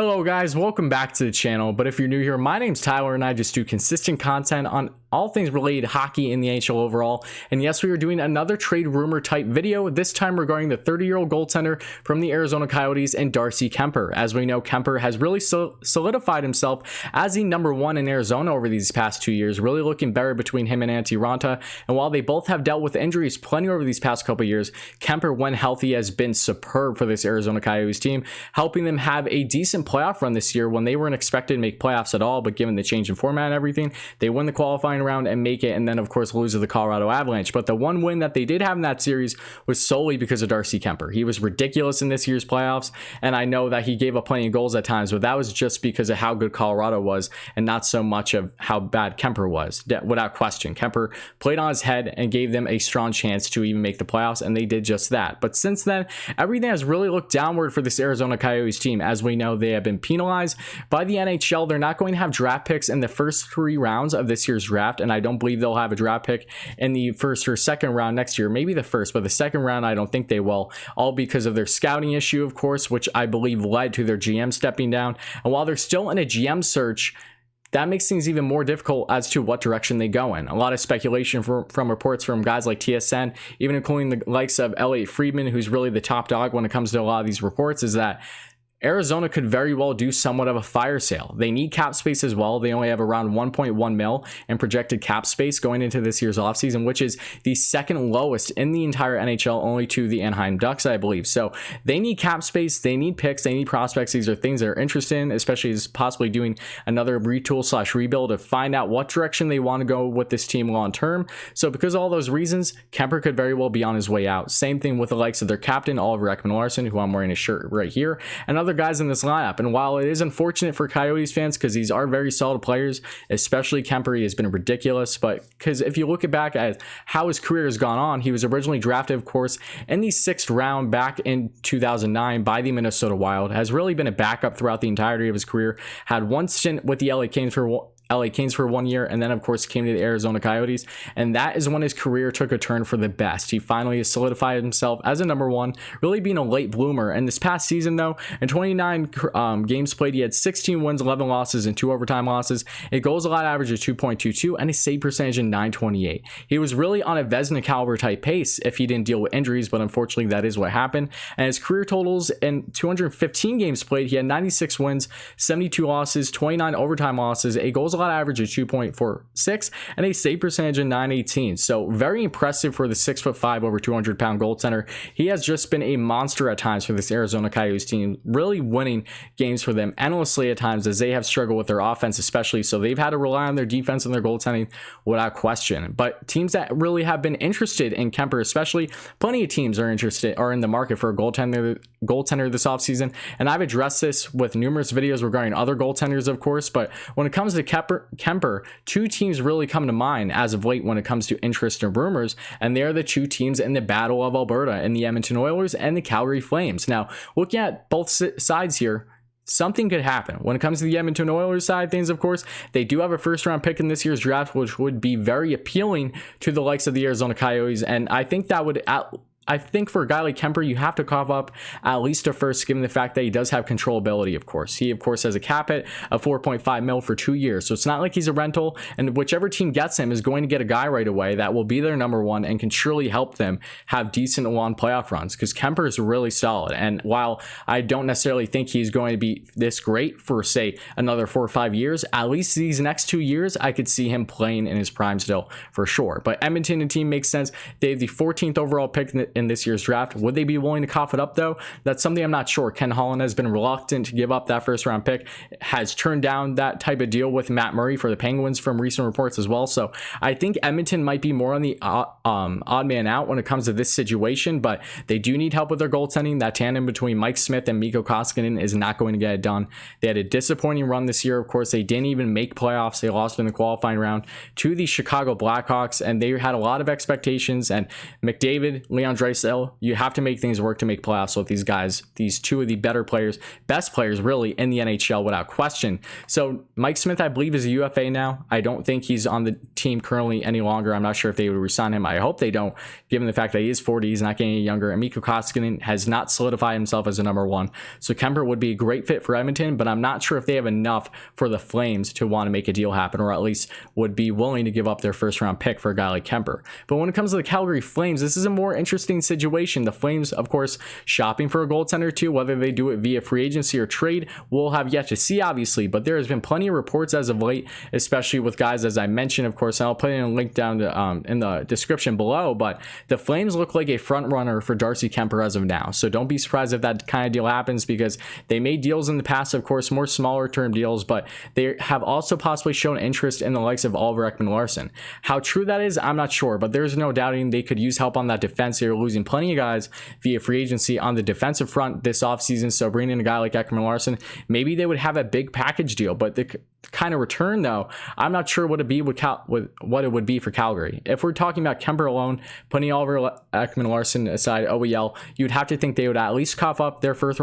Hello guys, welcome back to the channel. But if you're new here, my name's Tyler and I just do consistent content on all things related to hockey in the NHL overall. And yes, we are doing another trade rumor type video, this time regarding the 30-year-old goaltender from the Arizona Coyotes and Darcy Kuemper. As we know, Kuemper has really solidified himself as the number one in Arizona over these past 2 years, really looking better between him and Antti Raanta. And while they both have dealt with injuries plenty over these past couple of years, Kuemper, when healthy, has been superb for this Arizona Coyotes team, helping them have a decent playoff run this year when they weren't expected to make playoffs at all. But given the change in format and everything, they win the qualifying round and make it, and then of course lose to the Colorado Avalanche. But the one win that they did have in that series was solely because of Darcy Kuemper. He was ridiculous in this year's playoffs, and I know that he gave up plenty of goals at times, but that was just because of how good Colorado was and not so much of how bad Kuemper was. Without question, Kuemper played on his head and gave them a strong chance to even make the playoffs, and they did just that. But since then, everything has really looked downward for this Arizona Coyotes team. As we know, they have been penalized by the NHL. They're not going to have draft picks in the first 3 rounds of this year's draft, and I don't believe they'll have a draft pick in the first or second round next year. Maybe the first, but the second round I don't think they will, all because of their scouting issue, of course, which I believe led to their GM stepping down. And while they're still in a GM search, that makes things even more difficult as to what direction they go in. A lot of speculation from reports from guys like TSN, even including the likes of Elliotte Friedman, who's really the top dog when it comes to a lot of these reports, is that Arizona could very well do somewhat of a fire sale. They need cap space as well. They only have around 1.1 mil in projected cap space going into this year's offseason, which is the second lowest in the entire NHL, only to the Anaheim Ducks, I believe. So they need cap space, they need picks, they need prospects. These are things they're interested in, especially as possibly doing another retool / rebuild to find out what direction they want to go with this team long term. So because of all those reasons, Kuemper could very well be on his way out. Same thing with the likes of their captain, Oliver Ekman-Larsson, who I'm wearing his shirt right here, and other guys in this lineup. And while it is unfortunate for Coyotes fans, because these are very solid players, especially Kuemper, he has been ridiculous. But because if you look back at how his career has gone on, he was originally drafted, of course, in the 6th round back in 2009 by the Minnesota Wild, has really been a backup throughout the entirety of his career, had one stint with the LA Kings for 1 year, and then of course came to the Arizona Coyotes, and that is when his career took a turn for the best. He finally solidified himself as a number one, really being a late bloomer. And this past season, though, in 29 games played, he had 16 wins, 11 losses, and 2 overtime losses, a goals allowed average of 2.22, and a save percentage of 928. He was really on a Vezina caliber type pace if he didn't deal with injuries, but unfortunately that is what happened. And his career totals in 215 games played, he had 96 wins, 72 losses, 29 overtime losses, a goals allowed average of 2.46, and a save percentage of 918. So very impressive for the 6'5", over 200-pound goaltender. He has just been a monster at times for this Arizona Coyotes team, really winning games for them endlessly at times as they have struggled with their offense especially. So they've had to rely on their defense and their goaltending without question. But teams that really have been interested in Kuemper, especially, plenty of teams are in the market for a goaltender this offseason. And I've addressed this with numerous videos regarding other goaltenders, of course. But when it comes to Kuemper, 2 teams really come to mind as of late when it comes to interest and rumors, and they're the 2 teams in the Battle of Alberta, and the Edmonton Oilers and the Calgary Flames. Now, looking at both sides here, something could happen. When it comes to the Edmonton Oilers side of things, of course, they do have a first-round pick in this year's draft, which would be very appealing to the likes of the Arizona Coyotes, and I think that would I think for a guy like Kuemper, you have to cough up at least a first, given the fact that he does have controllability, of course. He, of course, has a cap hit of 4.5 mil for 2 years. So it's not like he's a rental, and whichever team gets him is going to get a guy right away that will be their number one and can surely help them have decent long playoff runs, because Kuemper is really solid. And while I don't necessarily think he's going to be this great for, say, another 4 or 5 years, at least these next 2 years, I could see him playing in his prime still for sure. But Edmonton and team makes sense. They have the 14th overall pick in this year's draft. Would they be willing to cough it up, though? That's something I'm not sure. Ken Holland has been reluctant to give up that first round pick, has turned down that type of deal with Matt Murray for the Penguins from recent reports as well. So I think Edmonton might be more on the odd man out when it comes to this situation, but they do need help with their goaltending. That tandem between Mike Smith and Mikko Koskinen is not going to get it done. They had a disappointing run this year. Of course, they didn't even make playoffs. They lost in the qualifying round to the Chicago Blackhawks, and they had a lot of expectations, and McDavid, Leon Draisaitl, you have to make things work to make playoffs with these guys. These two of the better players, best players really in the NHL without question. So Mike Smith, I believe, is a UFA now. I don't think he's on the team currently any longer. I'm not sure if they would resign him. I hope they don't, given the fact that he is 40, he's not getting any younger. And Mikko Koskinen has not solidified himself as a number one. So Kuemper would be a great fit for Edmonton, but I'm not sure if they have enough for the Flames to want to make a deal happen, or at least would be willing to give up their first round pick for a guy like Kuemper. But when it comes to the Calgary Flames, this is a more interesting situation. The Flames, of course, shopping for a goaltender too. Whether they do it via free agency or trade, we'll have yet to see, obviously. But there has been plenty of reports as of late, especially with guys, as I mentioned, of course, and I'll put in a link down to, in the description below. But the Flames look like a front runner for Darcy Kuemper as of now. So don't be surprised if that kind of deal happens, because they made deals in the past, of course, more smaller term deals, but they have also possibly shown interest in the likes of Oliver Ekman-Larsson. How true that is, I'm not sure, but there's no doubting they could use help on that defense. They're losing plenty of guys via free agency on the defensive front this offseason. So bringing in a guy like Ekman-Larsson, maybe they would have a big package deal, but the kind of return, though, I'm not sure what what it would be for Calgary. If we're talking about Kuemper alone, putting Oliver Ekman-Larsson aside, OEL, you'd have to think they would at least cough up their first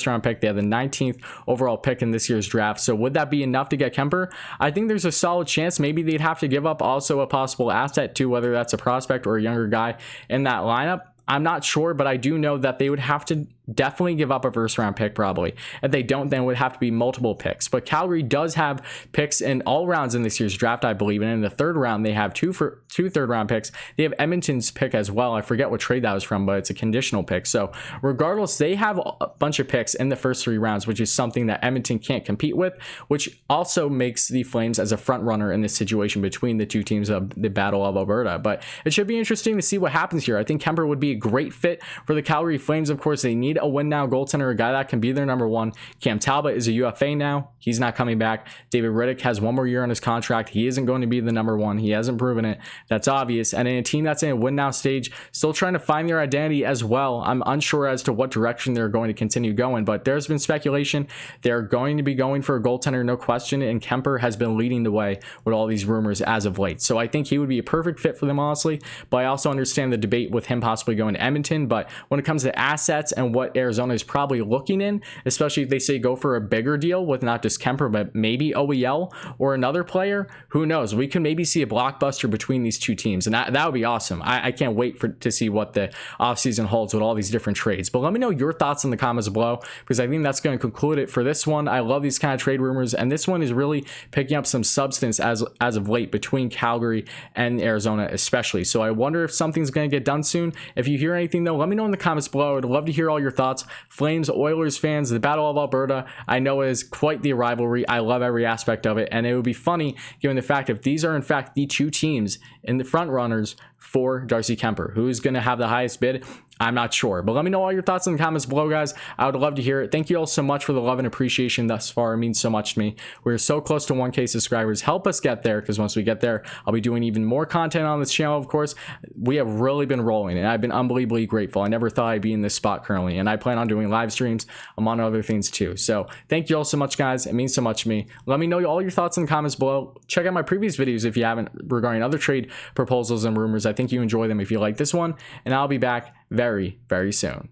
round pick. They have the 19th overall pick in this year's draft. So would that be enough to get Kuemper? I think there's a solid chance. Maybe they'd have to give up also a possible asset too, whether that's a prospect or a younger guy in that lineup. I'm not sure, but I do know that they would have to definitely give up a first round pick probably. If they don't, then it would have to be multiple picks. But Calgary does have picks in all rounds in this year's draft, I believe. And in the third round, they have two third round picks. They have Edmonton's pick as well. I forget what trade that was from, but it's a conditional pick. So regardless, they have a bunch of picks in the first 3 rounds, which is something that Edmonton can't compete with, which also makes the Flames as a front runner in this situation between the two teams of the Battle of Alberta. But it should be interesting to see what happens here. I think Kuemper would be a great fit for the Calgary Flames. Of course, they need a win now goaltender, a guy that can be their number one. Cam Talbot is a UFA now. He's not coming back. David Rittich has 1 more year on his contract. He isn't going to be the number one. He hasn't proven it. That's obvious. And in a team that's in a win now stage, still trying to find their identity as well. I'm unsure as to what direction they're going to continue going, but there's been speculation they're going to be going for a goaltender, no question. And Kuemper has been leading the way with all these rumors as of late. So I think he would be a perfect fit for them, honestly. But I also understand the debate with him possibly going to Edmonton. But when it comes to assets and what Arizona is probably looking in, especially if they say go for a bigger deal with not just Kuemper, but maybe OEL or another player, who knows? We could maybe see a blockbuster between these two teams, and that would be awesome. I can't wait to see what the offseason holds with all these different trades. But let me know your thoughts in the comments below, because I think that's going to conclude it for this one. I love these kind of trade rumors, and this one is really picking up some substance as of late between Calgary and Arizona especially. So I wonder if something's going to get done soon. If you hear anything, though, let me know in the comments below. I'd love to hear all your thoughts. Flames, Oilers fans, the Battle of Alberta, I know is quite the rivalry. I love every aspect of it, and it would be funny given the fact if these are in fact the two teams in the front runners for Darcy Kuemper. Who's going to have the highest bid? I'm not sure, but let me know all your thoughts in the comments below, guys. I would love to hear it. Thank you all so much for the love and appreciation thus far. It means so much to me. We're so close to 1K subscribers. Help us get there, because once we get there, I'll be doing even more content on this channel, of course. We have really been rolling, and I've been unbelievably grateful. I never thought I'd be in this spot currently, and I plan on doing live streams among other things too. So thank you all so much, guys. It means so much to me. Let me know all your thoughts in the comments below. Check out my previous videos if you haven't, regarding other trade proposals and rumors. I think you enjoy them if you like this one, and I'll be back very, very soon.